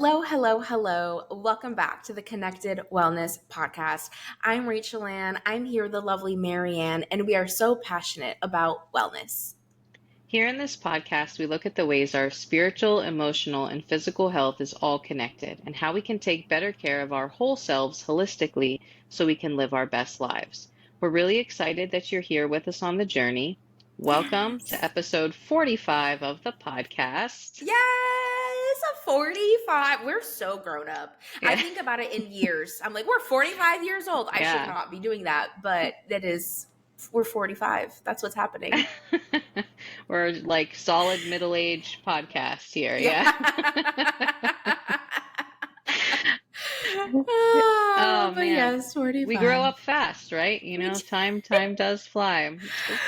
Hello, hello, hello. Welcome back to the Connected Wellness Podcast. I'm Rachel Ann. I'm here with the lovely Marianne, and we are so passionate about wellness. Here in this podcast, we look at the ways our spiritual, emotional, and physical health is all connected and how we can take better care of our whole selves holistically so we can live our best lives. We're really excited that you're here with us on the journey. Welcome to Yes. episode 45 of the podcast. Yes, a 45. We're so grown up. I Yeah. think about it in years. I'm like, we're 45 years old. I should Yeah. not be doing that, but we're 45. That's what's happening. We're like solid middle-aged podcast here. Yeah. Yeah. Oh But man, yes, we grow 45. up fast, right? We Time does fly.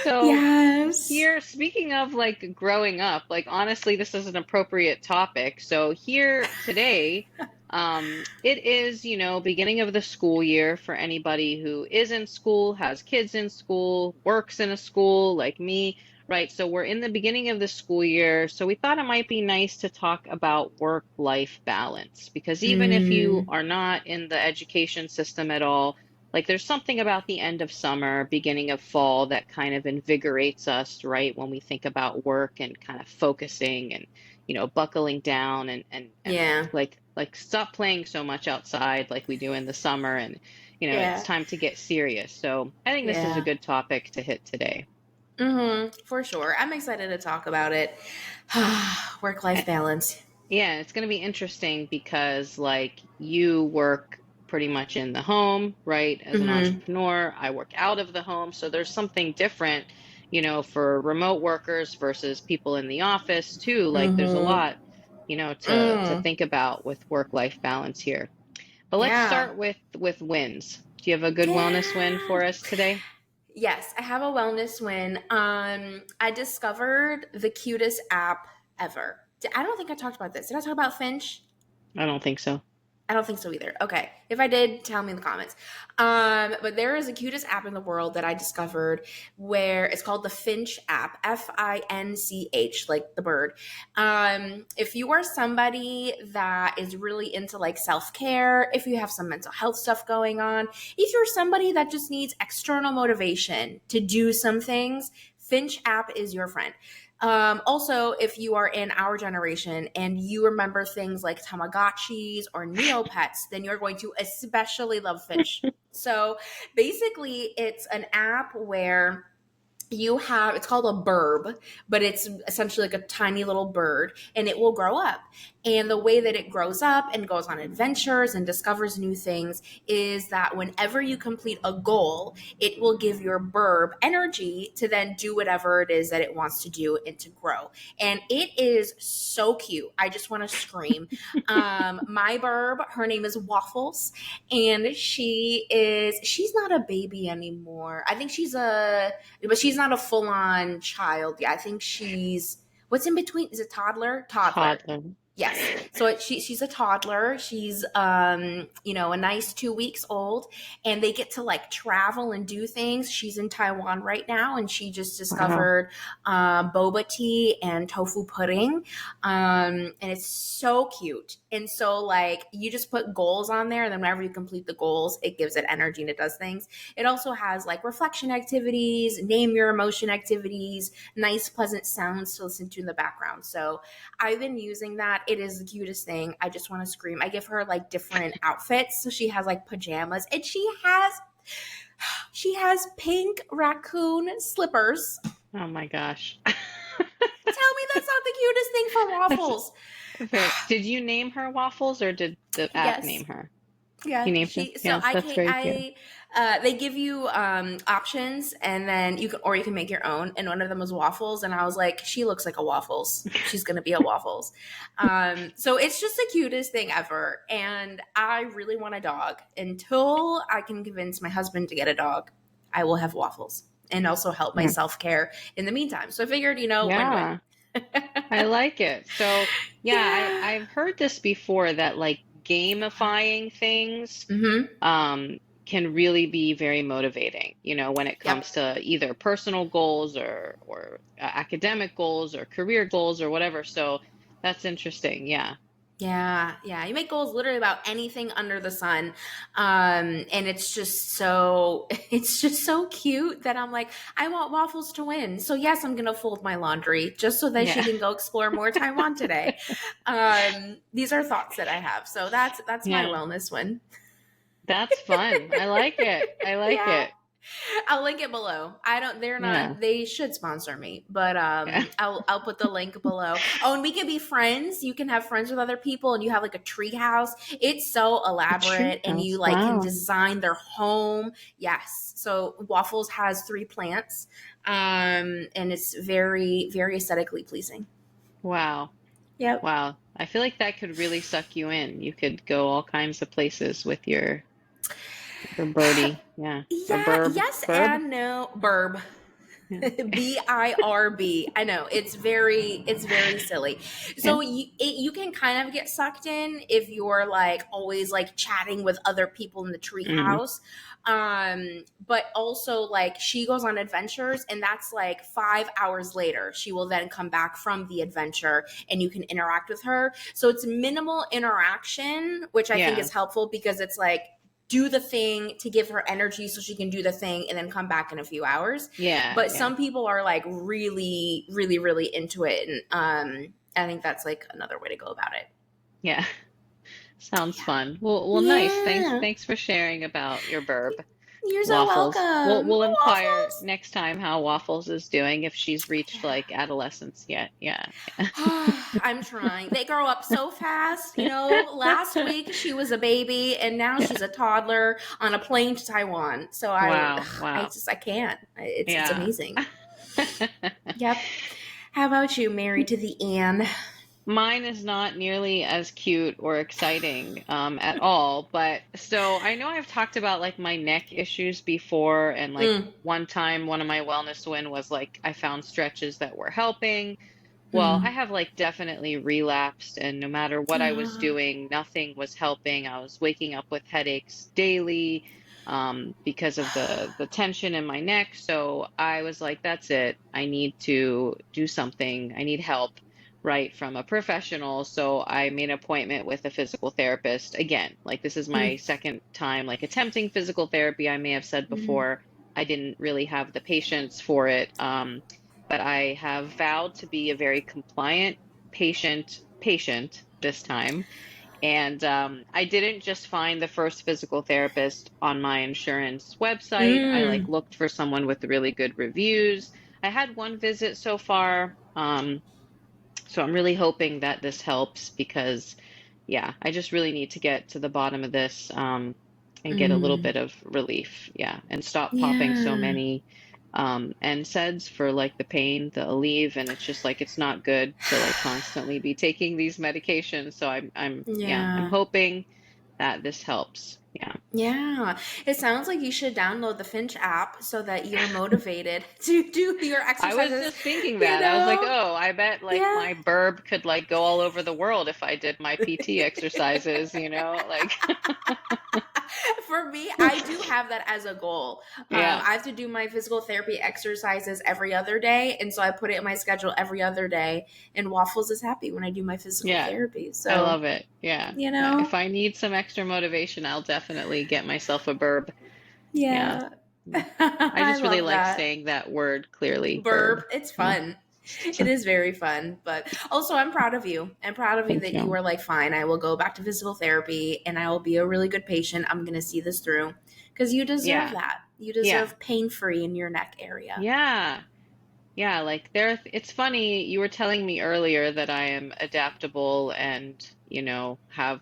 So Yes. here, speaking of like growing up, like honestly, this is an appropriate topic. So here today, it is, beginning of the school year for anybody who is in school, has kids in school, works in a school like me. Right, so we're in the beginning of the school year, so we thought it might be nice to talk about work-life balance because even if you Mm, are not in the education system at all, like there's something about the end of summer, beginning of fall that kind of invigorates us, right? When we think about work and kind of focusing and, buckling down and yeah. like stop playing so much outside like we do in the summer and, it's Yeah. time to get serious. So I think this is a Yeah. good topic to hit today. For sure. I'm excited to talk about it. Work life balance. Yeah, it's going to be interesting because like you work pretty much in the home, right? As an Mm-hmm. entrepreneur, I work out of the home. So there's something different, for remote workers versus people in the office too. Like there's a Mm-hmm. lot, to Mm. think about with work-life balance here. But let's Yeah. start with wins. Do you have a good wellness win Yeah. for us today? Yes, I have a wellness win. I discovered the cutest app ever. I don't think I talked about this. Did I talk about Finch? I don't think so. I don't think so either. Okay. If I did, tell me in the comments. But there is the cutest app in the world that I discovered where it's called the Finch app, Finch, like the bird. If you are somebody that is really into like self care, if you have some mental health stuff going on, if you're somebody that just needs external motivation to do some things, Finch app is your friend. Also, if you are in our generation and you remember things like Tamagotchis or Neopets, then you're going to especially love Finch. So basically, it's an app where it's called a burb, but it's essentially like a tiny little bird and it will grow up. And the way that it grows up and goes on adventures and discovers new things is that whenever you complete a goal, it will give your burb energy to then do whatever it is that it wants to do and to grow. And it is so cute. I just want to scream. My burb, her name is Waffles, and she's not a baby anymore. I think but she's not a full on child. Yeah, I think she's what's in between. Is it toddler? Toddler. Toddler. Yes. So she's a toddler. She's a nice 2 weeks old, and they get to like travel and do things. She's in Taiwan right now, and she just Wow. discovered boba tea and tofu pudding, and it's so cute. And so like you just put goals on there, and then whenever you complete the goals, it gives it energy and it does things. It also has like reflection activities, name your emotion activities, nice pleasant sounds to listen to in the background. So I've been using that. It is the cutest thing. I just want to scream. I give her like different outfits. So she has like pajamas and she has pink raccoon slippers. Oh my gosh. Tell me that's not the cutest thing for That's Waffles. Did you name her Waffles or did the app name Yes. her? You Yeah, named her? she. So Yes, I that's can. very cute. I. They give you options, and then you can make your own. And one of them was waffles, and I was like, she looks like a waffles. She's gonna be a waffles. So it's just the cutest thing ever, and I really want a dog. Until I can convince my husband to get a dog, I will have waffles, and also help my Yeah. self care in the meantime. So I figured, win win. Yeah, I like it. So, yeah, Yeah. I've heard this before that like gamifying things Mm-hmm. can really be very motivating, when it Yep. comes to either personal goals or academic goals or career goals or whatever. So that's interesting. Yeah. Yeah, yeah. You make goals literally about anything under the sun. And it's just so cute that I'm like, I want Waffles to win. So yes, I'm gonna fold my laundry just so that she Yeah. can go explore more Taiwan today. These are thoughts that I have. So that's my Yeah. wellness win. That's fun. I like it. I like Yeah. it. I'll link it below. I don't they're Yeah. not they should sponsor me, but Yeah. I'll put the link below. Oh, and we can be friends. You can have friends with other people and you have like a tree house. It's so A elaborate tree and you house. like can Wow. design their home. Yes. So Waffles has 3 plants. And it's very very aesthetically pleasing. Wow. Yep. Wow. I feel like that could really suck you in. You could go all kinds of places with your birdie. Yeah. Or Yeah, burb. yes Burb? and no. Burb. Yeah. BIRB. I know it's very silly. Yeah. So you can kind of get sucked in if you're like always like chatting with other people in the Mm. treehouse. But also like she goes on adventures and that's like 5 hours later. She will then come back from the adventure and you can interact with her. So it's minimal interaction, which I think Yeah. is helpful because it's like do the thing to give her energy so she can do the thing and then come back in a few hours. Yeah. But Yeah. some people are like really really really into it, and I think that's like another way to go about it. Yeah. Sounds Yeah. fun. Well, nice. Thanks, Yeah, thanks for sharing about your burb. you're so Waffles. welcome. We'll inquire Waffles. next time how Waffles is doing if she's reached Yeah. like adolescence yet. Yeah. I'm trying. They grow up so fast. You know, last week she was a baby and now Yeah. she's a toddler on a plane to Taiwan. So Wow. I Wow. just I can't. It's Yeah. amazing. Yep. How about you, married to the Anne? Mine is not nearly as cute or exciting at all, but so I know I've talked about like my neck issues before, and like Mm. one time one of my wellness win was like I found stretches that were helping. Well, I Mm. have like definitely relapsed, and no matter what I was Uh, doing, nothing was helping. I was waking up with headaches daily because of the tension in my neck. So I was like, that's it. I need to do something. I need help, right, from a professional. So I made an appointment with a physical therapist. Again, like this is my mm. second time like attempting physical therapy. I may have said Mm. before, I didn't really have the patience for it. But I have vowed to be a very compliant patient this time. And I didn't just find the first physical therapist on my insurance website. I like Mm. looked for someone with really good reviews. I had one visit so far. So I'm really hoping that this helps because, yeah, I just really need to get to the bottom of this and get a little Mm. bit of relief. Yeah, and stop popping so Yeah. many NSAIDs for like the pain, the Aleve, and it's just like it's not good to like constantly be taking these medications. So yeah, I'm Yeah. hoping that this helps. Yeah. Yeah. It sounds like you should download the Finch app so that you're motivated to do your I was exercises, just thinking you that. I was like, know? oh, I bet like Yeah. my burb could like go all over the world if I did my PT exercises, like For me, I do have that as a goal. yeah. I have to do my physical therapy exercises every other day. And so I put it in my schedule every other day. And Waffles is happy when I do my physical Yeah. therapy. I So, love it. Yeah. you Yeah. know, If I need some extra motivation, I'll definitely get myself a burb. Yeah. yeah. Mm. I I just really love like that. saying that word clearly, burb. Burp. It's Yeah. fun. It is very fun. But also, I'm proud of you. I'm proud of you Thank that you you. were like, fine, I will go back to physical therapy and I will be a really good patient. I'm going to see this through because you deserve Yeah. that. You Yeah. deserve pain free in your neck area. Yeah. Yeah. Like it's funny, you were telling me earlier that I am adaptable and, have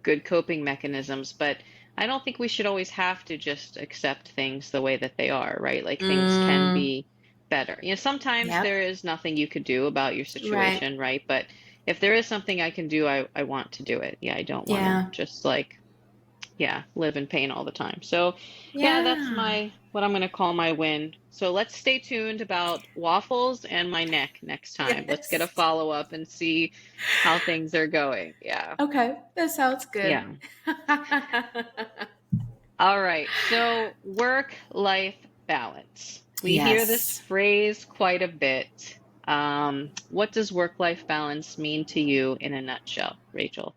good coping mechanisms, but I don't think we should always have to just accept things the way that they are, right? Like things can Mm, be better. Sometimes yep. there is nothing you could do about your Right. situation, right? But if there is something I can do, I want to do it. Yeah, I don't want to Yeah. just like, yeah, live in pain all the time. So, yeah, that's Yeah. my what I'm going to call my win. So let's stay tuned about waffles and my neck next time. Let's get a Yes. follow-up and see how things are going. Yeah. Okay. That sounds good. Yeah. All right. So, work-life balance. We hear this Yes. phrase quite a bit. What does work-life balance mean to you in a nutshell, Rachel?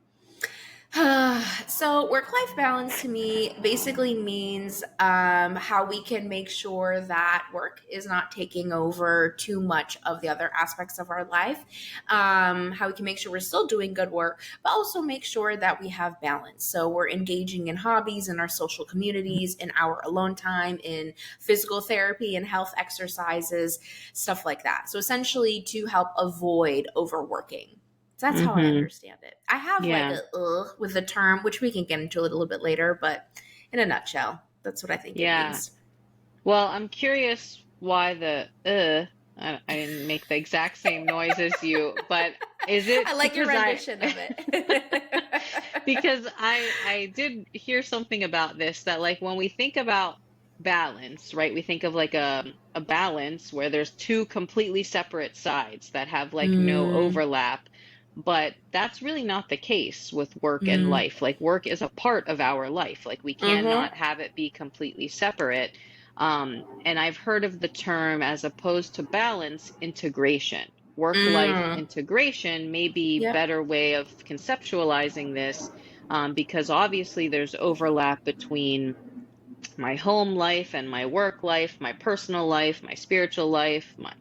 So work-life balance to me basically means how we can make sure that work is not taking over too much of the other aspects of our life. How we can make sure we're still doing good work, but also make sure that we have balance. So we're engaging in hobbies in our social communities, in our alone time, in physical therapy and health exercises, stuff like that. So essentially to help avoid overworking. So that's how I Mm-hmm. understand it. I have like Yeah. a with the term, which we can get into a little bit later, but in a nutshell, that's what I think it Yeah. means. Well, I'm curious why the I didn't make the exact same noise as you, but is I it like your because I rendition of it. because I did hear something about this that like when we think about balance, right? We think of like a balance where there's two completely separate sides that have like no mm, overlap, but that's really not the case with work and mm, life. Like work is a part of our life. Like we mm-hmm. cannot have it be completely separate. And I've heard of the term as opposed to balance, integration. Work-life Mm. integration may be Yep. better way of conceptualizing this, because obviously there's overlap between my home life and my work life, my personal life, my spiritual life, my,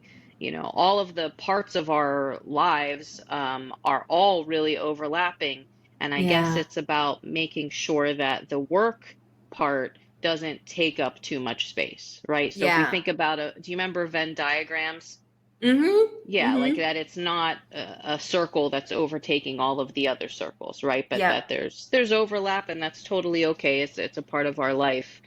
all of the parts of our lives are all really overlapping. And I guess Yeah. it's about making sure that the work part doesn't take up too much space, right? So if we Yeah. think about do you remember Venn diagrams? Mm-hmm. Yeah, like Mm-hmm. that it's not a circle that's overtaking all of the other circles, right? But Yep. that there's overlap and that's totally okay. It's a part of our life.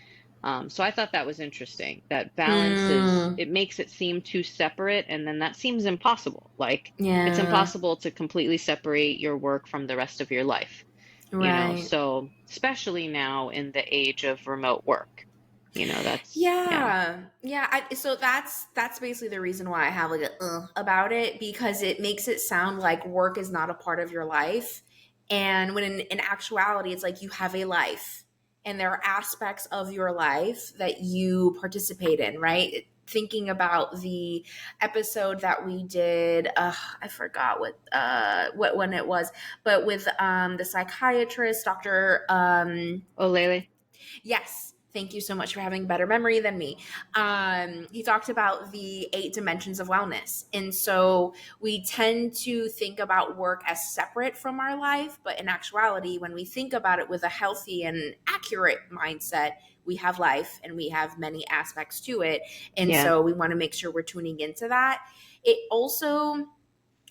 So I thought that was interesting. That balance is Mm. it makes it seem too separate, and then that seems impossible. Like it's Yeah. impossible to completely separate your work from the rest of your life, Right. So especially now in the age of remote work, that's yeah. Yeah, yeah. So that's basically the reason why I have like a about it because it makes it sound like work is not a part of your life, and when in actuality, it's like you have a life, and there are aspects of your life that you participate in, right? Thinking about the episode that we did, I forgot what when it was, but with the psychiatrist, Doctor Oh, Lele. Yes. Thank you so much for having better memory than me. He talked about the 8 dimensions of wellness. And so we tend to think about work as separate from our life. But in actuality, when we think about it with a healthy and accurate mindset, we have life and we have many aspects to it. And Yeah. so we want to make sure we're tuning into that. It also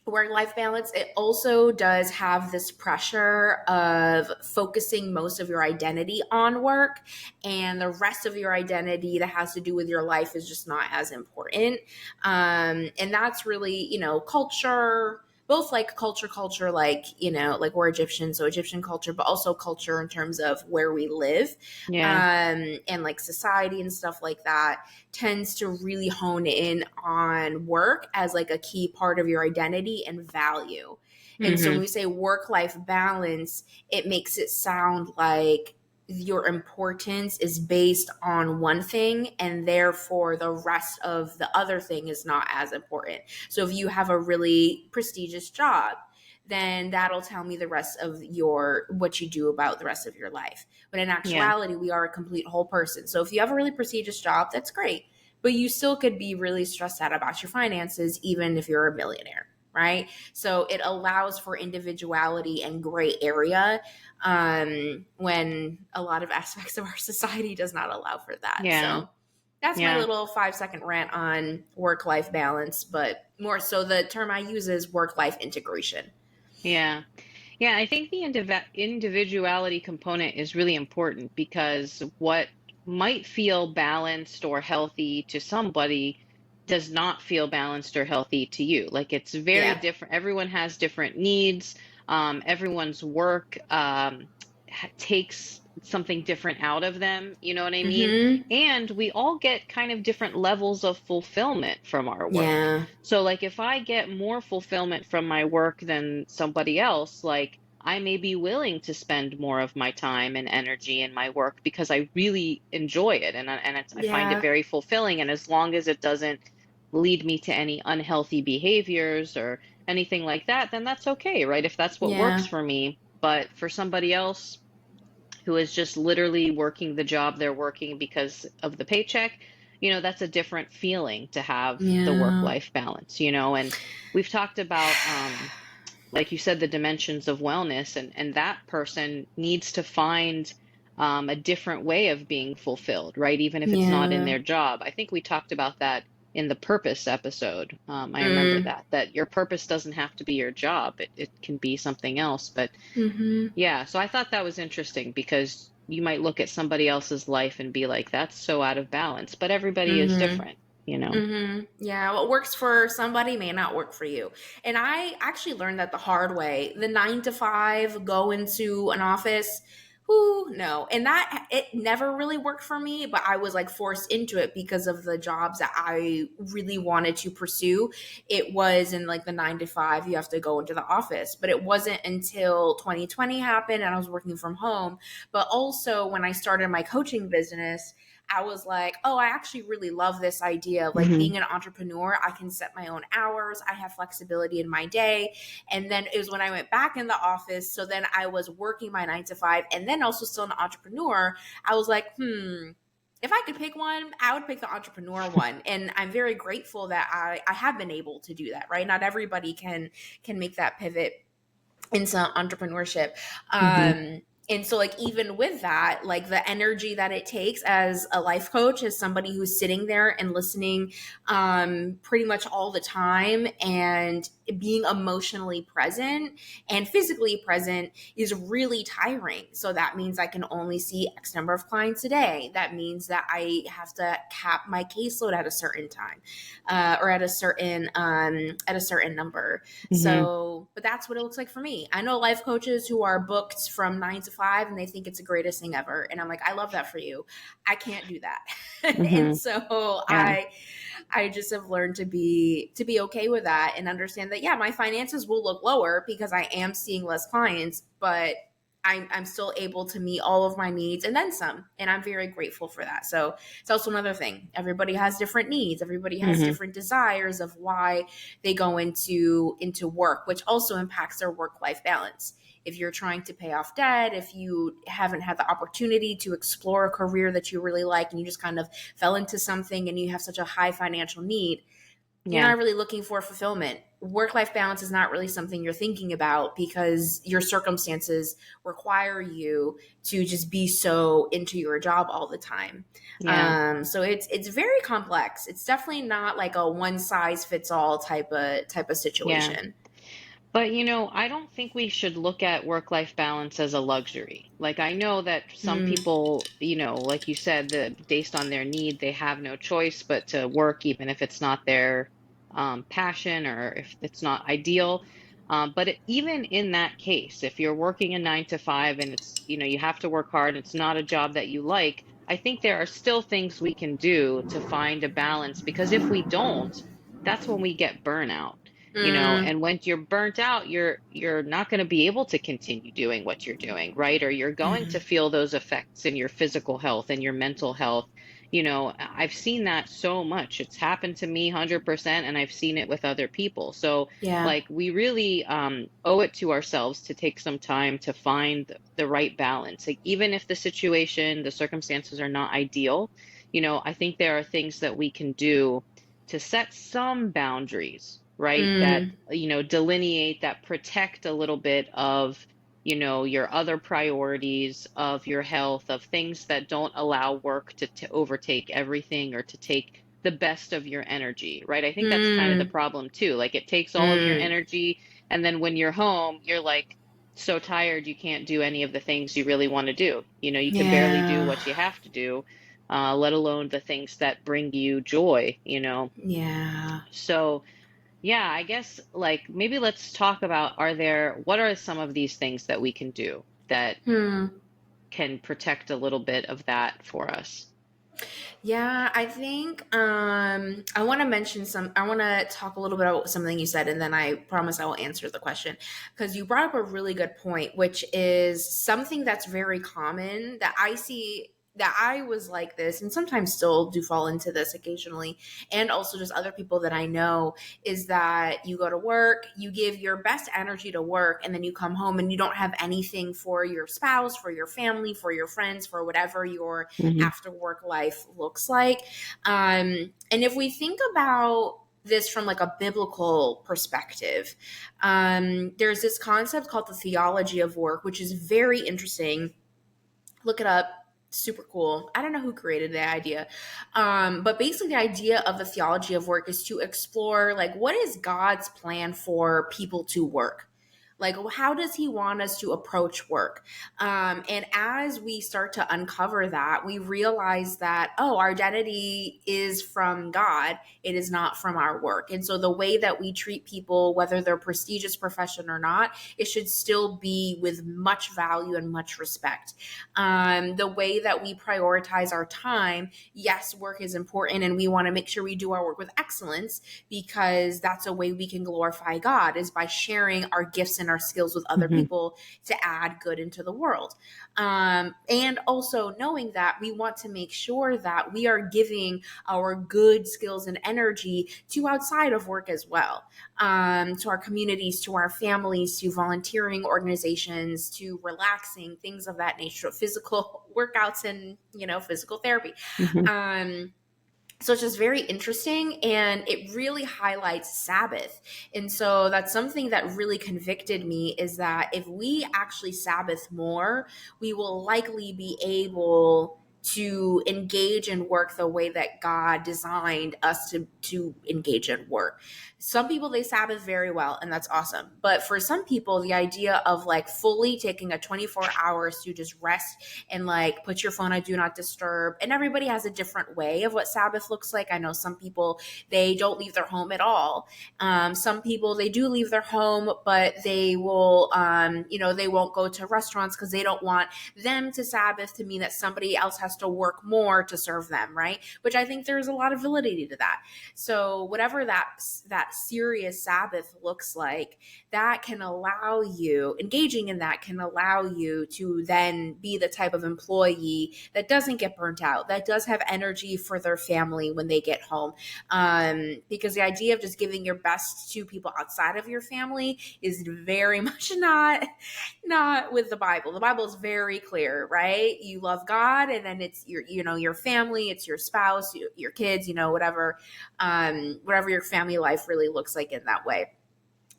work life balance, it also does have this pressure of focusing most of your identity on work, and the rest of your identity that has to do with your life is just not as important. And that's really, culture, both like culture, like, like we're Egyptian, so Egyptian culture, but also culture in terms of where we live, Yeah. and like society and stuff like that tends to really hone in on work as like a key part of your identity and value. And so when Mm-hmm. we say work life balance, it makes it sound like your importance is based on one thing and therefore the rest of the other thing is not as important. So if you have a really prestigious job, then that'll tell me the rest of your what you do about the rest of your life. But in Yeah. actuality, we are a complete whole person. So if you have a really prestigious job, that's great. But you still could be really stressed out about your finances, even if you're a millionaire, right? So it allows for individuality and gray area, when a lot of aspects of our society does not allow for that. Yeah. So that's my Yeah. little 5-second rant on work life balance, but more so the term I use is work life integration. Yeah. Yeah, I think the individuality component is really important because what might feel balanced or healthy to somebody does not feel balanced or healthy to you. Like it's very Yeah. different. Everyone has different needs. Everyone's work takes something different out of them. You know what I mean? Mm-hmm. And we all get kind of different levels of fulfillment from our work. Yeah. So, like, if I get more fulfillment from my work than somebody else, like, I may be willing to spend more of my time and energy in my work because I really enjoy it and I find it Yeah. very fulfilling. And as long as it doesn't lead me to any unhealthy behaviors or anything like that, then that's okay, right? If that's what Yeah. works for me. But for somebody else who is just literally working the job they're working because of the paycheck, that's a different feeling to have the Yeah. work-life balance, and we've talked about, like you said, the dimensions of wellness, and that person needs to find a different way of being fulfilled, right? Even if it's not in Yeah. their job. I think we talked about that in the purpose episode. I remember Mm. that your purpose doesn't have to be your job. It can be something else. But Mm-hmm. yeah, so I thought that was interesting because you might look at somebody else's life and be like, that's so out of balance, but everybody is Mm-hmm. different. Yeah, what works for somebody may not work for you. And I actually learned that the hard way. The 9 to 5, go into an office. Who no. And that it never really worked for me, but I was like forced into it because of the jobs that I really wanted to pursue. It was in like the 9 to 5, you have to go into the office. But it wasn't until 2020 happened and I was working from home. But also when I started my coaching business, I was like, oh, I actually really love this idea of like Hmm. being an entrepreneur. I can set my own hours, I have flexibility in my day. And then it was when I went back in the office. So then I was working my 9 to 5 and then also still an entrepreneur. I was like, if I could pick one, I would pick the entrepreneur one. And I'm very grateful that I have been able to do that, right? Not everybody can make that pivot into entrepreneurship. Hmm. And so like even with that, like the energy that it takes as a life coach, as somebody who's sitting there and listening pretty much all the time and being emotionally present and physically present is really tiring. So that means I can only see X number of clients a day. That means that I have to cap my caseload at a certain time, or at a certain number. Hmm. So, but that's what it looks like for me. I know life coaches who are booked from 9 to 5 and they think it's the greatest thing ever. And I'm like, I love that for you. I can't do that. And Hmm. so Yeah. I just have learned to be okay with that and understand that, yeah, my finances will look lower because I am seeing less clients, but I'm still able to meet all of my needs and then some. And I'm very grateful for that. So it's also another thing. Everybody has different needs. Everybody has Hmm. different desires of why they go into work, which also impacts their work-life balance. If you're trying to pay off debt, if you haven't had the opportunity to explore a career that you really like and you just kind of fell into something and you have such a high financial need, you're Yeah. not really looking for fulfillment. Work life balance is not really something you're thinking about because your circumstances require you to just be so into your job all the time. Yeah. So it's very complex. It's definitely not like a one size fits all type of Yeah. situation. But I don't think we should look at work-life balance as a luxury. Like I know that some Mm, people, like you said, that based on their need, they have no choice but to work, even if it's not their passion or if it's not ideal. But even in that case, if you're working a 9 to 5 and it's, you have to work hard, and it's not a job that you like, I think there are still things we can do to find a balance because if we don't, that's when we get burnout. mm, And when you're burnt out, you're not going to be able to continue doing what you're doing, right? Or you're going to mm, feel those effects in your physical health and your mental health. I've seen that so much. It's happened to me 100%, and I've seen it with other people. So yeah. like we really owe it to ourselves to take some time to find the right balance. Like even if the situation, the circumstances are not ideal, I think there are things that we can do to set some boundaries, right? That, Mm, delineate, that protect a little bit of, your other priorities, of your health, of things that don't allow work to overtake everything or to take the best of your energy, right? I think that's kind of the mm, problem too. Like it takes all of your mm, energy, and then when you're home, you're like so tired you can't do any of the things you really want to do. You can barely do yeah. what you have to do, let alone the things that bring you joy. Yeah. So, yeah, I guess like maybe let's talk about what are some of these things that we can do that Hmm. can protect a little bit of that for us? Yeah, I think I want to mention I want to talk a little bit about something you said and then I promise I will answer the question because you brought up a really good point, which is something that's very common that I see that I was like this, and sometimes still do fall into this occasionally, and also just other people that I know, is that you go to work, you give your best energy to work, and then you come home and you don't have anything for your spouse, for your family, for your friends, for whatever your Hmm. after work life looks like. And if we think about this from like a biblical perspective, there's this concept called the theology of work, which is very interesting. Look it up. Super cool. I don't know who created the idea. But basically the idea of the theology of work is to explore like what is God's plan for people to work? Like, how does he want us to approach work? And as we start to uncover that, we realize that, oh, our identity is from God. It is not from our work. And so the way that we treat people, whether they're prestigious profession or not, it should still be with much value and much respect. The way that we prioritize our time, yes, work is important and we want to make sure we do our work with excellence, because that's a way we can glorify God, is by sharing our gifts and our skills with other Hmm. people to add good into the world. And also knowing that we want to make sure that we are giving our good skills and energy to outside of work as well, to our communities, to our families, to volunteering organizations, to relaxing, things of that nature, physical workouts and, physical therapy. Hmm. Um, so it's just very interesting, and it really highlights Sabbath. And so that's something that really convicted me, is that if we actually Sabbath more, we will likely be able to engage in work the way that God designed us to engage in work. Some people, they Sabbath very well, and that's awesome. But for some people, the idea of like fully taking a 24 hours to just rest and like put your phone on do not disturb, and everybody has a different way of what Sabbath looks like. I know some people, they don't leave their home at all. Some people, they do leave their home, but they will they won't go to restaurants because they don't want them to Sabbath to mean that somebody else has to work more to serve them, right? Which I think there's a lot of validity to that. So whatever that serious Sabbath looks like, that can allow you, engaging in that can allow you to then be the type of employee that doesn't get burnt out, that does have energy for their family when they get home. Because the idea of just giving your best to people outside of your family is very much not with the Bible. The Bible is very clear, right? You love God, and then it's your family, it's your spouse, your kids, whatever your family life really looks like in that way.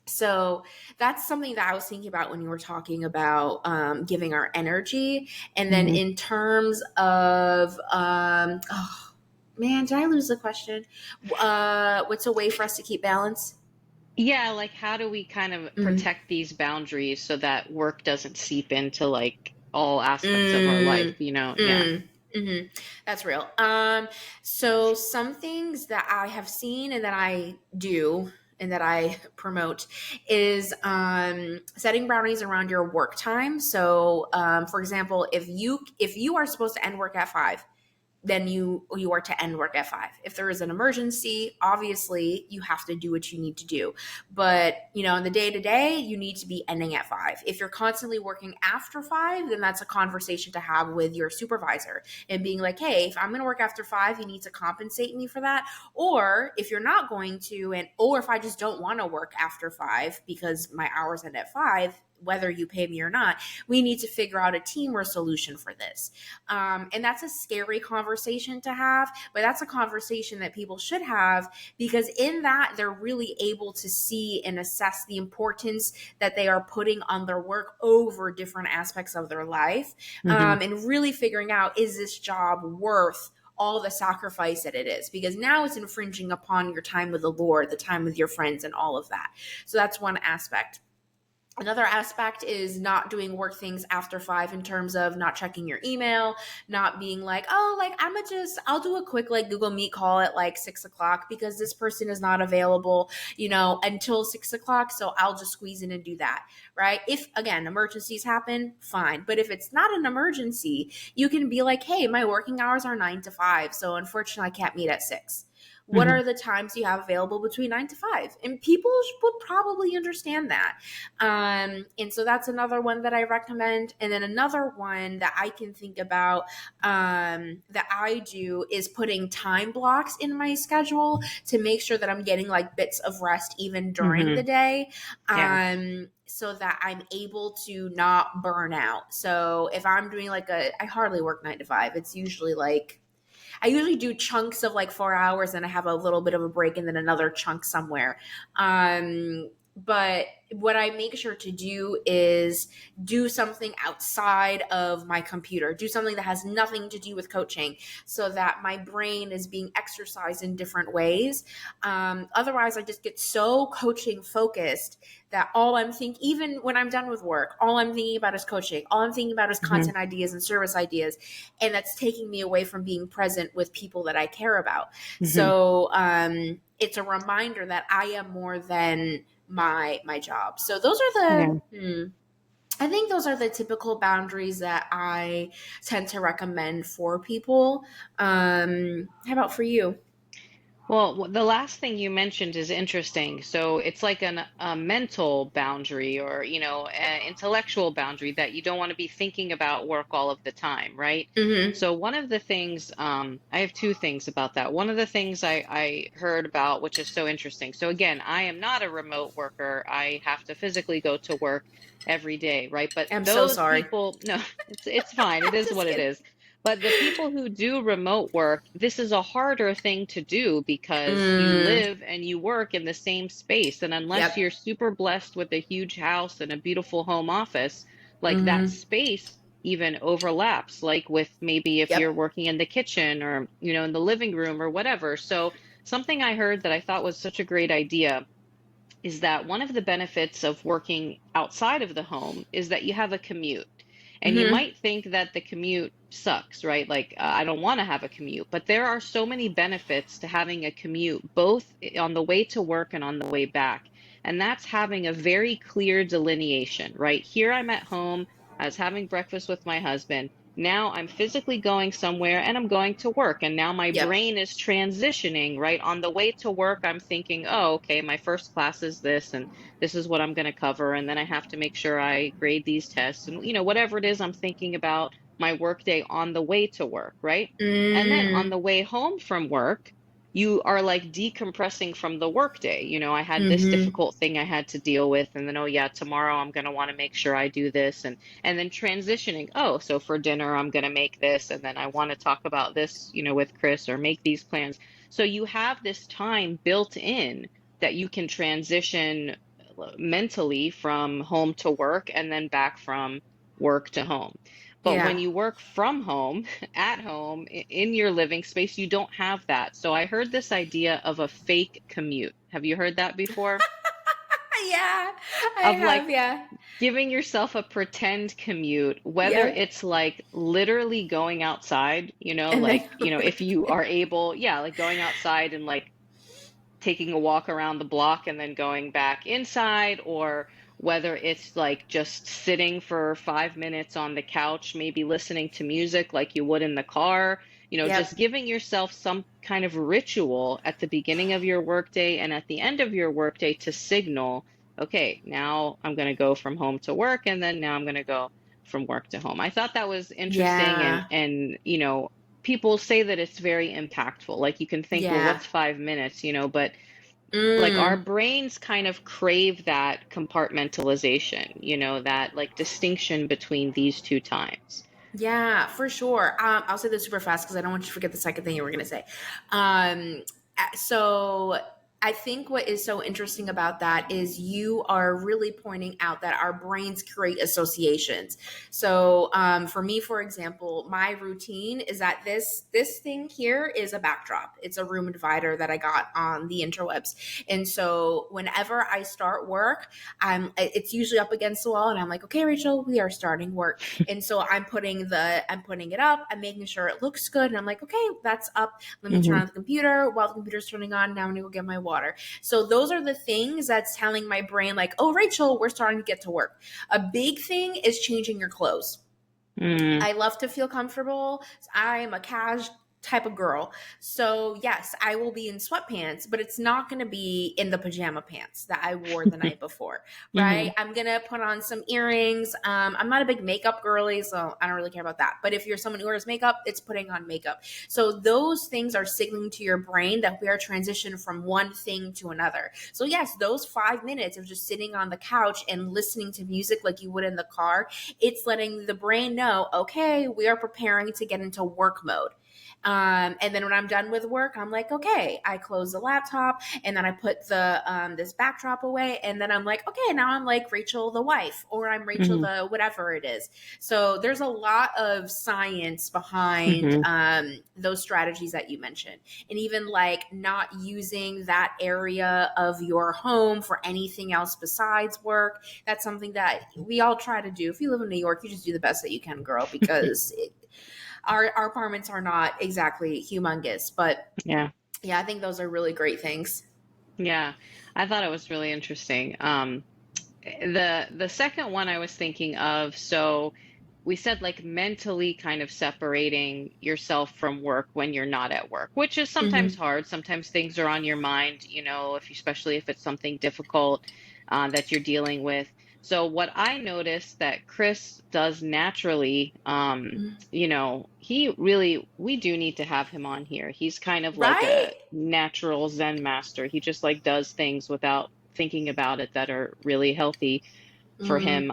So that's something that I was thinking about when you were talking about giving our energy. And then Hmm. in terms of, oh man, did I lose the question? What's a way for us to keep balance? Yeah, like how do we kind of Mm, protect these boundaries so that work doesn't seep into like all aspects of our life, mm, you know? Yeah. mm, hmm. That's real. So some things that I have seen and that I do and that I promote is setting boundaries around your work time. So, for example, if you are supposed to end work at 5, then you are to end work at 5. If there is an emergency, obviously you have to do what you need to do. But in the day to day, you need to be ending at 5. If you're constantly working after 5, then that's a conversation to have with your supervisor and being like, hey, if I'm going to work after 5, you need to compensate me for that. Or if you're not going to, or if I just don't want to work after 5 because my hours end at 5, whether you pay me or not, we need to figure out a team or solution for this. And that's a scary conversation to have, but that's a conversation that people should have, because in that, they're really able to see and assess the importance that they are putting on their work over different aspects of their life, Hmm. and really figuring out, is this job worth all the sacrifice that it is? Because now it's infringing upon your time with the Lord, the time with your friends, and all of that. So that's one aspect. Another aspect is not doing work things after 5, in terms of not checking your email, not being like, oh, like I'll do a quick like Google Meet call at like 6 o'clock because this person is not available, until 6 o'clock. So I'll just squeeze in and do that, right? If again, emergencies happen, fine. But if it's not an emergency, you can be like, hey, my working hours are 9 to 5. So unfortunately, I can't meet at 6. What are the times you have available between 9 to 5? And people would probably understand that. And so that's another one that I recommend. And then another one that I can think about that I do is putting time blocks in my schedule to make sure that I'm getting like bits of rest even during the day. Yeah. So that I'm able to not burn out. So if I'm doing like I hardly work 9 to 5. It's usually like, I usually do chunks of like 4 hours and I have a little bit of a break and then another chunk somewhere. But what I make sure to do is do something outside of my computer, do something that has nothing to do with coaching so that my brain is being exercised in different ways. Otherwise, I just get so coaching focused that all I'm thinking, even when I'm done with work, all I'm thinking about is coaching. All I'm thinking about is content ideas and service ideas. And that's taking me away from being present with people that I care about. So it's a reminder that I am more than my job. So those are I think those are the typical boundaries that I tend to recommend for people. How about for you? Well, the last thing you mentioned is interesting. So it's like a mental boundary or, an intellectual boundary that you don't want to be thinking about work all of the time, right? Mm-hmm. So one of the things, I have two things about that. One of the things I heard about, which is so interesting. So again, I am not a remote worker. I have to physically go to work every day, right? But I'm so those sorry. people, no, it's fine. It is Just what it kidding. is. But the people who do remote work, this is a harder thing to do because you live and you work in the same space. And unless Yep. you're super blessed with a huge house and a beautiful home office, like that Mm-hmm. space even overlaps, like with maybe if you're Yep. working in the kitchen or, in the living room or whatever. So something I heard that I thought was such a great idea is that one of the benefits of working outside of the home is that you have a commute. And you Mm-hmm. might think that the commute sucks, right? Like, I don't want to have a commute, but there are so many benefits to having a commute, both on the way to work and on the way back. And that's having a very clear delineation, right? Here I'm at home, I was having breakfast with my husband. Now I'm physically going somewhere and I'm going to work. And now my Yep. brain is transitioning, right? On the way to work, I'm thinking, oh, okay, my first class is this, and this is what I'm going to cover. And then I have to make sure I grade these tests and, whatever it is, I'm thinking about my workday on the way to work, right? And then on Mm-hmm. the way home from work, you are like decompressing from the workday. I had this Mm-hmm. difficult thing I had to deal with, and then, oh yeah, tomorrow I'm going to want to make sure I do this, and then transitioning, oh, so for dinner I'm going to make this, and then I want to talk about this, with Chris, or make these plans. So you have this time built in that you can transition mentally from home to work and then back from work to home. But Yeah. when you work from home, at home, in your living space, you don't have that. So I heard this idea of a fake commute. Have you heard that before? Yeah. I Of like have. Yeah. giving yourself a pretend commute, whether Yep. it's like literally going outside, And then like, if you are able, yeah, like going outside and like taking a walk around the block and then going back inside, or whether it's like just sitting for 5 minutes on the couch, maybe listening to music like you would in the car, yep. just giving yourself some kind of ritual at the beginning of your workday and at the end of your workday to signal, okay, now I'm going to go from home to work, and then now I'm going to go from work to home. I thought that was interesting, Yeah. and people say that it's very impactful. Like you can think, well, Yeah. what's 5 minutes, but like our Mm. brains kind of crave that compartmentalization, that like distinction between these two times. Yeah, for sure. I'll say this super fast because I don't want you to forget the second thing you were going to say. Um, so I think what is so interesting about that is you are really pointing out that our brains create associations. So for me, for example, my routine is that this thing here is a backdrop. It's a room divider that I got on the interwebs, and so whenever I start work, it's usually up against the wall, and I'm like, okay, Rachel, we are starting work. And so I'm putting it up, I'm making sure it looks good, and I'm like, okay, that's up. Let me turn Hmm. on the computer. While the computer's turning on, now I'm gonna go get my water. So those are the things that's telling my brain, like, oh, Rachel, we're starting to get to work. A big thing is changing your clothes. Mm, I love to feel comfortable. I am a type of girl. So yes, I will be in sweatpants, but it's not going to be in the pajama pants that I wore the night before, Hmm. right? I'm going to put on some earrings. I'm not a big makeup girly, so I don't really care about that. But if you're someone who wears makeup, it's putting on makeup. So those things are signaling to your brain that we are transitioning from one thing to another. So yes, those 5 minutes of just sitting on the couch and listening to music like you would in the car, it's letting the brain know, okay, we are preparing to get into work mode. And then when I'm done with work, I'm like, okay, I close the laptop and then I put the this backdrop away, and then I'm like, okay, now I'm like Rachel the wife, or I'm Rachel Hmm. the whatever it is. So there's a lot of science behind Hmm. those strategies that you mentioned, and even like not using that area of your home for anything else besides work. That's something that we all try to do. If you live in New York, you just do the best that you can, girl, because our apartments are not exactly humongous. But Yeah. yeah, I think those are really great things. Yeah. I thought it was really interesting. The second one I was thinking of, so we said like mentally kind of separating yourself from work when you're not at work, which is sometimes Mm-hmm. hard. Sometimes things are on your mind, if especially if it's something difficult that you're dealing with. So what I noticed that Chris does naturally, we do need to have him on here. He's kind of like Right? a natural Zen master. He just like does things without thinking about it that are really healthy for Mm-hmm. him.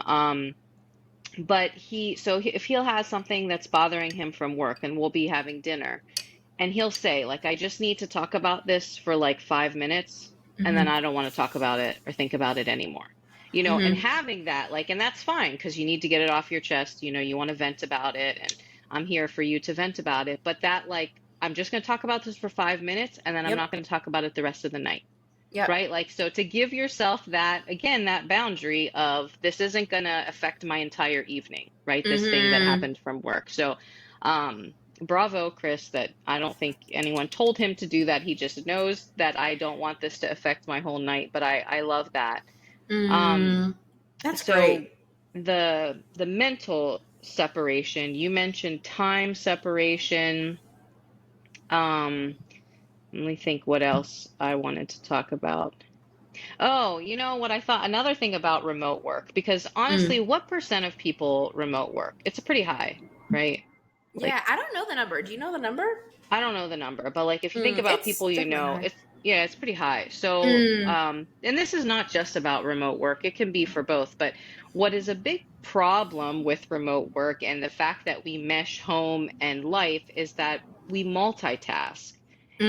But if he'll have something that's bothering him from work and we'll be having dinner, and he'll say, like, I just need to talk about this for like 5 minutes, and then Mm-hmm. I don't want to talk about it or think about it anymore. And Mm-hmm. having that, like, and that's fine because you need to get it off your chest. You want to vent about it, and I'm here for you to vent about it. But that, like, I'm just going to talk about this for 5 minutes, and then I'm Yep. not going to talk about it the rest of the night. Yep. Right? Like, so to give yourself that, again, that boundary of this isn't going to affect my entire evening, right? This thing that Mm-hmm. happened from work. So, bravo, Chris, that I don't think anyone told him to do that. He just knows that I don't want this to affect my whole night, but I love that. Um, Mm. That's so great. the mental separation, you mentioned time separation. Um, Let me think what else I wanted to talk about. Oh, you know what I thought? Another thing about remote work, because honestly, Mm. what percent of people remote work? It's a pretty high, right? Like, Yeah, I don't know the number. Do you know the number? I don't know the number, but like if you think about It's people definitely high. it's yeah, it's pretty high. So, Mm. and this is not just about remote work. It can be for both, but what is a big problem with remote work and the fact that we mesh home and life is that we multitask.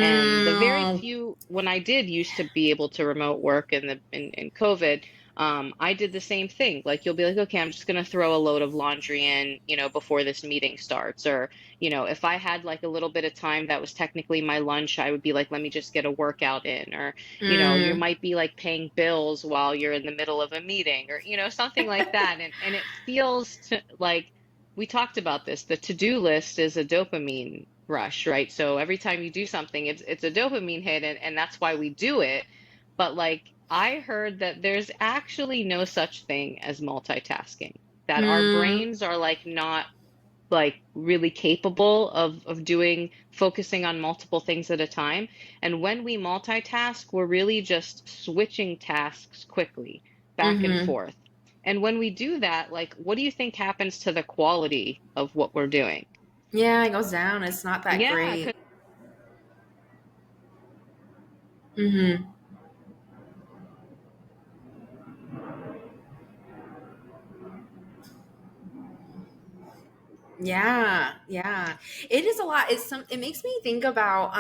And the very Mm. few, when I did used to be able to remote work in COVID, I did the same thing. Like you'll be like, okay, I'm just going to throw a load of laundry in, before this meeting starts, or if I had like a little bit of time that was technically my lunch, I would be like, let me just get a workout in. Or, you Mm. might be like paying bills while you're in the middle of a meeting or, something like that. And it feels like we talked about this. The to-do list is a dopamine rush, right? So every time you do something, it's a dopamine hit, and that's why we do it. But like I heard that there's actually no such thing as multitasking, that our Mm. brains are like not like really capable of doing focusing on multiple things at a time. And when we multitask, we're really just switching tasks quickly back and Mm-hmm. forth. And when we do that, like what do you think happens to the quality of what we're doing? Yeah, it goes down. It's not that Yeah, great. Mm-hmm. Yeah, yeah. It is a lot. It makes me think about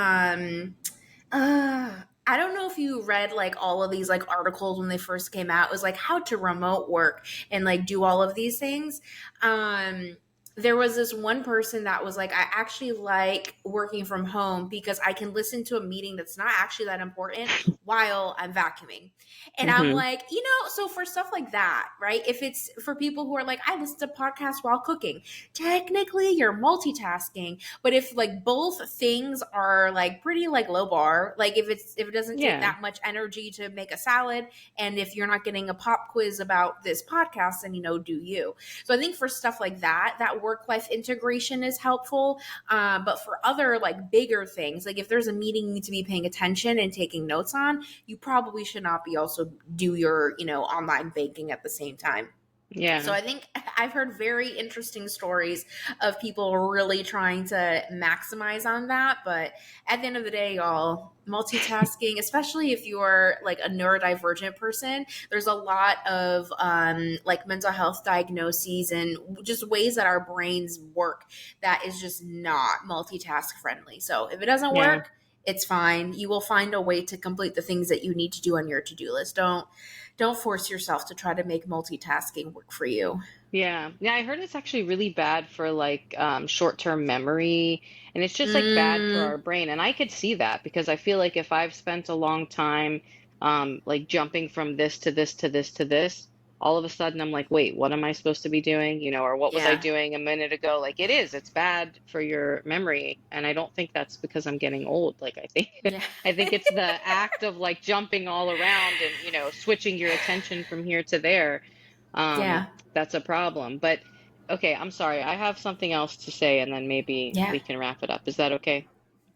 I don't know if you read like all of these like articles when they first came out. It was like how to remote work and like do all of these things. Um there was this one person that was like, I actually like working from home because I can listen to a meeting that's not actually that important while I'm vacuuming. And I'm hmm like, so for stuff like that, right? If it's for people who are like, I listen to podcasts while cooking, technically you're multitasking. But if like both things are like pretty like low bar, like if it doesn't take yeah. that much energy to make a salad, and if you're not getting a pop quiz about this podcast, then do you. So I think for stuff like that, that work-life integration is helpful. But for other like bigger things, like if there's a meeting you need to be paying attention and taking notes on, you probably should not be also do your, online banking at the same time. So Yeah. I think I've heard very interesting stories of people really trying to maximize on that. But at the end of the day, y'all, multitasking, especially if you're like a neurodivergent person, there's a lot of like mental health diagnoses and just ways that our brains work that is just not multitask friendly. So if it doesn't Yeah. work, it's fine. You will find a way to complete the things that you need to do on your to-do list. Don't force yourself to try to make multitasking work for you. Yeah. Yeah, I heard it's actually really bad for like short-term memory, and it's just like bad for Mm, our brain. And I could see that because I feel like if I've spent a long time like jumping from this to this to this to this, all of a sudden I'm like, wait, what am I supposed to be doing? Or what was I yeah. doing a minute ago? Like it's bad for your memory. And I don't think that's because I'm getting old. Like I think Yeah. I think it's the act of like jumping all around and, switching your attention from here to there. Um, Yeah. that's a problem. But okay, I'm sorry. I have something else to say, and then maybe Yeah. we can wrap it up. Is that okay?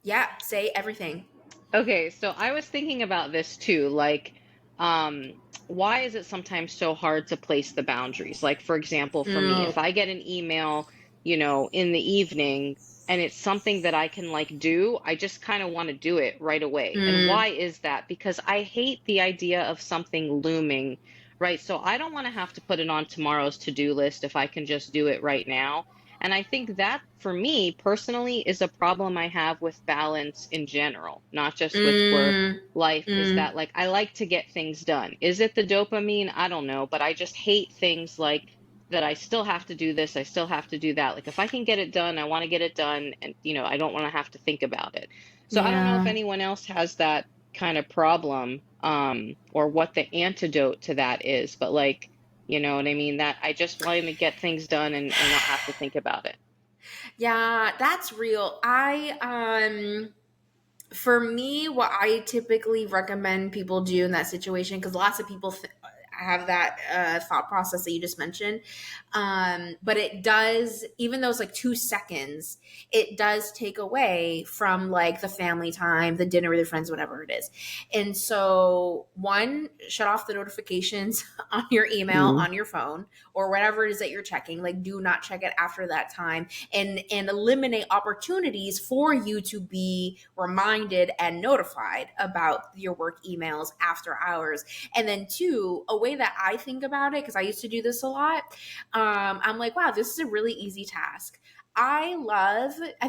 Yeah. Say everything. Okay, so I was thinking about this too. Like, um, why is it sometimes so hard to place the boundaries? Like, for example, for me, Mm, if I get an email, in the evening and it's something that I can like do, I just kind of want to do it right away. And mm, why is that? Because I hate the idea of something looming, right? So I don't want to have to put it on tomorrow's to-do list if I can just do it right now. And I think that for me personally is a problem I have with balance in general, not just with work mm, life, is mm. that like I like to get things done. Is it the dopamine? I don't know, but I just hate things like that I still have to do this, I still have to do that. Like if I can get it done, I want to get it done and I don't want to have to think about it. So I don't know if Yeah. anyone else has that kind of problem or what the antidote to that is, but like you know what I mean? That I just want to get things done and not have to think about it. Yeah, that's real. For me, what I typically recommend people do in that situation, because lots of people have that thought process that you just mentioned, but it does, even though it's like 2 seconds, it does take away from like the family time, the dinner with your friends, whatever it is. And so, one, shut off the notifications on your email, Mm, on your phone, or whatever it is that you're checking. Like, do not check it after that time, and eliminate opportunities for you to be reminded and notified about your work emails after hours. And then two, a way that I think about it, because I used to do this a lot, I'm like, wow, this is a really easy task. I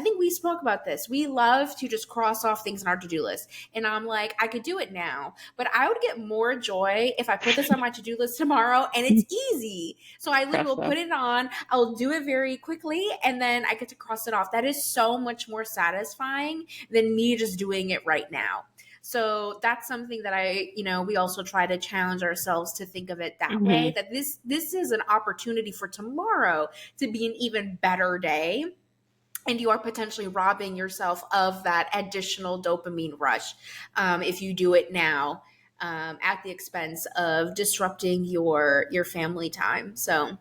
think we spoke about this. We love to just cross off things on our to do list. And I'm like, I could do it now, but I would get more joy if I put this on my to do list tomorrow and it's easy. So I literally cross will off. put it on, I'll do it very quickly, and then I get to cross it off. That is so much more satisfying than me just doing it right now. So that's something that we also try to challenge ourselves to think of it that way, Hmm. that this is an opportunity for tomorrow to be an even better day, and you are potentially robbing yourself of that additional dopamine rush if you do it now, at the expense of disrupting your family time. So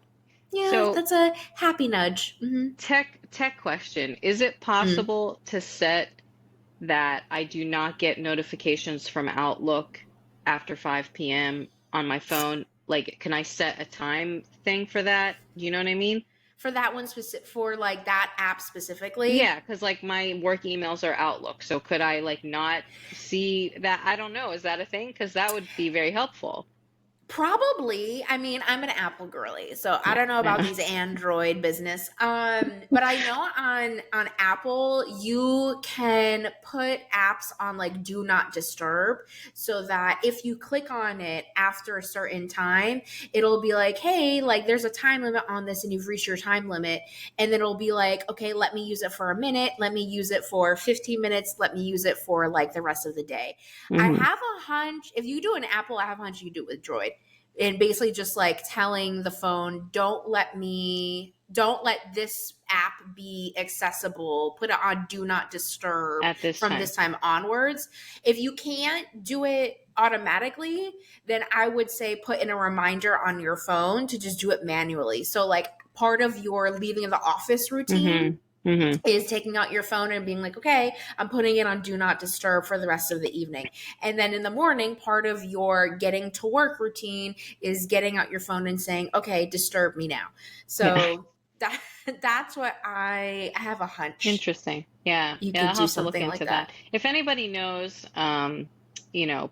yeah, So that's a happy nudge. tech question. Is it Mm. possible to set that I do not get notifications from Outlook after 5 p.m. on my phone? Like, can I set a time thing for that? You know what I mean? For that one specific, for like that app specifically. Yeah, because like my work emails are Outlook. So could I like not see that? I don't know. Is that a thing? Because that would be very helpful. Probably. I mean, I'm an Apple girly, so I Yeah, don't know I about know. these Android business. But I know on Apple you can put apps on like do not disturb, so that if you click on it after a certain time, it'll be like, hey, like there's a time limit on this, and you've reached your time limit, and then it'll be like, okay, let me use it for a minute, let me use it for 15 minutes, let me use it for like the rest of the day. I Hmm. have a hunch if you do an Apple, I have a hunch you do it with Droid, and basically just like telling the phone, don't let this app be accessible, put it on do not disturb At this from time. this time onwards. If you can't do it automatically, then I would say put in a reminder on your phone to just do it manually. So like part of your leaving the office routine Mm-hmm. Mm-hmm. is taking out your phone and being like, okay, I'm putting it on do not disturb for the rest of the evening. And then in the morning, part of your getting to work routine is getting out your phone and saying, okay, disturb me now. Yeah. So that's what I have a hunch Interesting. Yeah. you Yeah, could I'll do have to look something into like that. that. If anybody knows,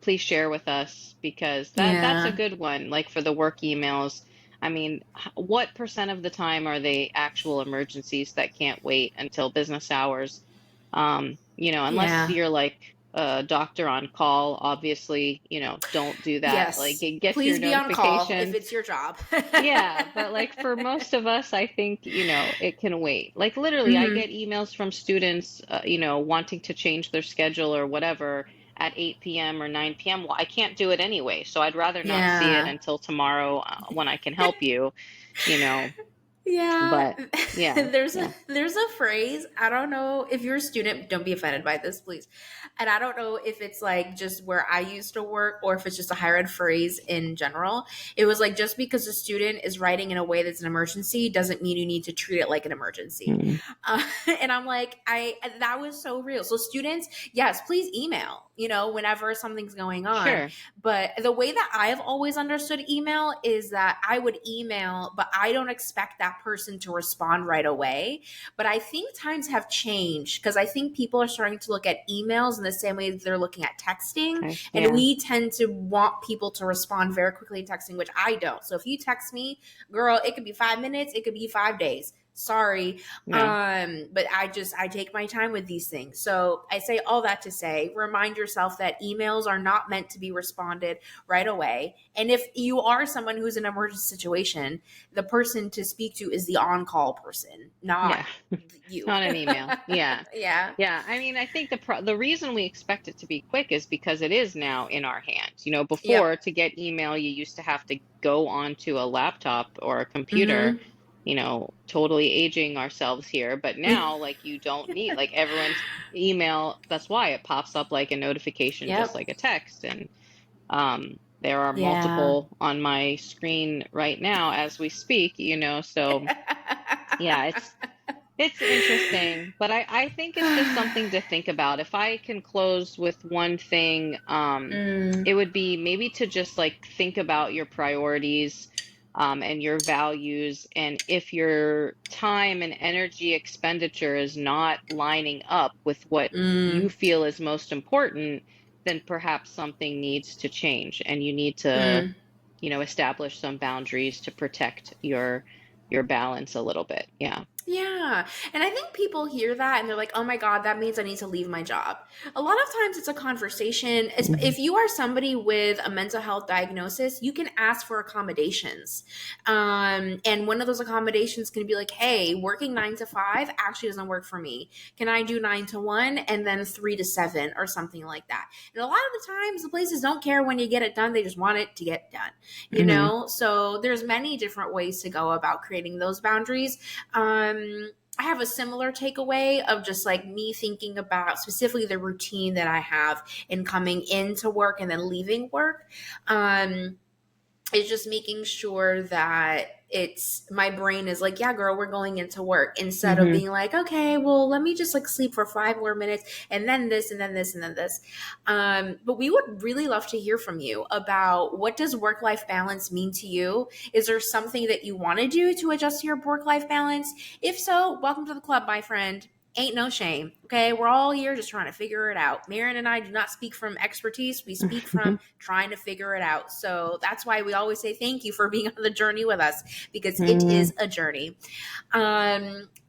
please share with us because that's a Yeah. good one. Like for the work emails, I mean, what percent of the time are they actual emergencies that can't wait until business hours? Unless Yeah. you're like a doctor on call, obviously, don't do that. Like Yes. get your Please be on call if notifications. it's your job. Yeah, but like for most of us, I think, it can wait. Like literally, I Hmm. get emails from students, wanting to change their schedule or whatever at 8 p.m. or 9 p.m. Well, I can't do it anyway, so I'd rather not see it Yeah. until tomorrow, when I can help you, you know. Yeah, But yeah, there's a yeah. there's a phrase. I don't know if you're a student, don't be offended by this, please. And I don't know if it's like just where I used to work or if it's just a higher ed phrase in general. It was like just because a student is writing in a way that's an emergency doesn't mean you need to treat it like an emergency. Mm, Uh, and I'm like, I that was so real. So students, yes, please email, whenever something's going on. sure. But the way that I've always understood email is that I would email, but I don't expect that person to respond right away. But I think times have changed because I think people are starting to look at emails in the same way that they're looking at texting. Okay. And Yeah. we tend to want people to respond very quickly in texting, which I don't. So if you text me, girl, it could be 5 minutes, it could be 5 days. Sorry. Yeah. But I take my time with these things. So I say all that to say, remind yourself that emails are not meant to be responded right away. And if you are someone who's in an emergency situation, the person to speak to is the on-call person, not Yeah. you. Not an email. Yeah. Yeah. Yeah, I mean, I think the reason we expect it to be quick is because it is now in our hands. Yep. Before to get email, you used to have to go onto a laptop or a computer, Mm-hmm. totally aging ourselves here. But now, like, you don't need, like, everyone's email, that's why it pops up like a notification, just Yep. like a text. And there are Yeah. multiple on my screen right now as we speak, so yeah, it's interesting, but I think it's just something to think about. If I can close with one thing, Mm, it would be maybe to just like think about your priorities, and your values, and if your time and energy expenditure is not lining up with what you mm, feel is most important, then perhaps something needs to change, and you need to, mm. establish some boundaries to protect your balance a little bit. Yeah. Yeah. And I think people hear that and they're like, oh my God, that means I need to leave my job. A lot of times it's a conversation. Mhm. If you are somebody with a mental health diagnosis, you can ask for accommodations. And one of those accommodations can be like, hey, working 9 to 5 actually doesn't work for me. Can I do 9 to 1 and then 3 to 7 or something like that? And a lot of the times the places don't care when you get it done. They just want it to get done, Mhm. So there's many different ways to go about creating those boundaries. I have a similar takeaway of just like me thinking about specifically the routine that I have in coming into work and then leaving work. Um, it's just making sure that it's my brain is like, yeah, girl, we're going into work instead of Mhm. being like, okay, well, let me just like sleep for 5 more minutes and then this and then this and then this. But we would really love to hear from you about what does work-life balance mean to you? Is there something that you want to do to adjust your work-life balance? If so, welcome to the club, my friend. Ain't no shame. Okay. We're all here just trying to figure it out. Maren and I do not speak from expertise. We speak from trying to figure it out. So that's why we always say thank you for being on the journey with us because it Mhm. is a journey.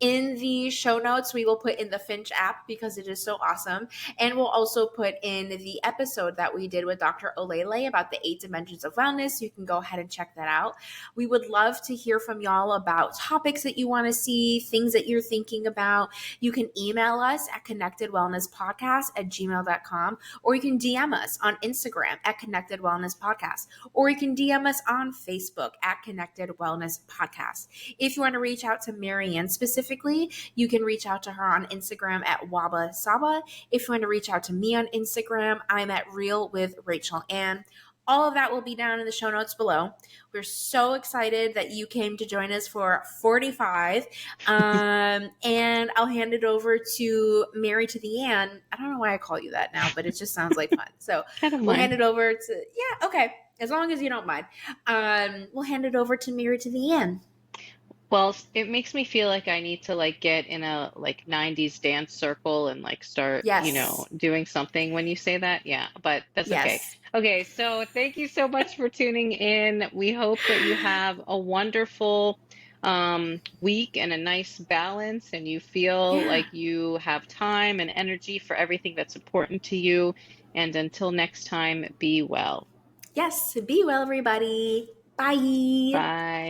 In the show notes, we will put in the Finch app because it is so awesome. And we'll also put in the episode that we did with Dr. Olele about the 8 dimensions of wellness. You can go ahead and check that out. We would love to hear from y'all about topics that you want to see, things that you're thinking about. You can email us us at connectedwellnesspodcast@gmail.com, or you can DM us on Instagram at Connected Wellness Podcast, or you can DM us on Facebook at Connected Wellness Podcast. If you want to reach out to Marianne specifically, you can reach out to her on Instagram at Waba Saba. If you want to reach out to me on Instagram, I'm at Real with Rachel Ann. All of that will be down in the show notes below. We're so excited that you came to join us for 45. And I'll hand it over to Mary to the Ann. I don't know why I call you that now, but it just sounds like fun. So I don't we'll mind. hand it over to, yeah, okay. As long as you don't mind. We'll hand it over to Mary to the Ann. Well, it makes me feel like I need to like get in a like 90s dance circle and like start, Yes. doing something when you say that. Yeah, but that's okay. Yes. Okay, so thank you so much for tuning in. We hope that you have a wonderful week and a nice balance, and you feel Yeah. like you have time and energy for everything that's important to you. And until next time, be well. Yes. Be well, everybody. Bye. Bye.